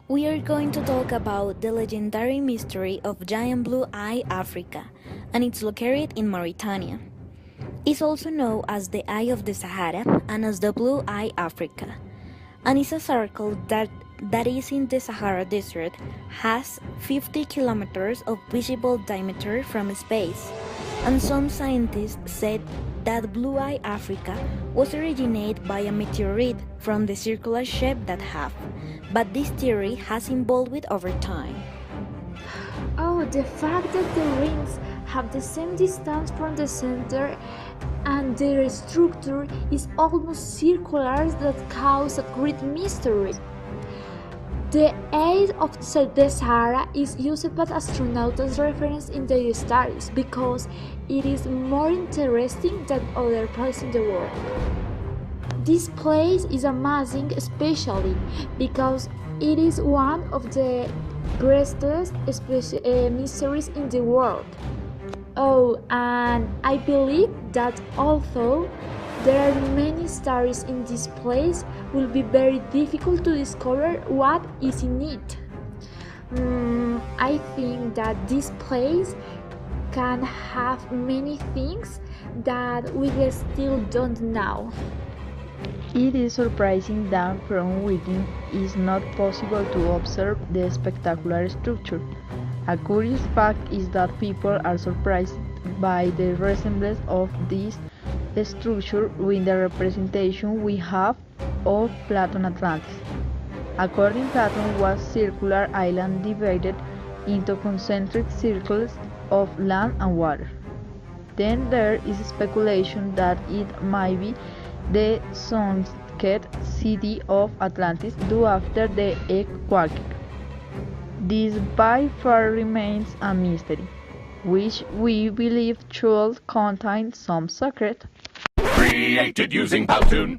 We are going to talk about the legendary mystery of Giant Blue Eye Africa, and it's located in Mauritania. It's also known as the Eye of the Sahara and as the Blue Eye Africa, and it's a circle that is in the Sahara Desert, has 50 kilometers of visible diameter from space, and some scientists said that Blue Eye Africa was originated by a meteorite from the circular shape that have, but this theory has evolved over time. Oh, the fact that the rings have the same distance from the center and their structure is almost circular that causes a great mystery. The age of the Sahara is used by astronauts as reference in their studies because it is more interesting than other places in the world. This place is amazing especially because it is one of the greatest mysteries in the world. Oh, and I believe that although there are many stars in this place, will be very difficult to discover what is in it. I think that this place can have many things that we still don't know. It is surprising that from within it is not possible to observe the spectacular structure. A curious fact is that people are surprised by the resemblance of this structure with the representation we have of Platon Atlantis. According Platon was circular island divided into concentric circles of land and water. Then there is speculation that it might be the sunken city of Atlantis due after the earthquake. This by far remains a mystery, which we believe should contain some secret. Created using Powtoon.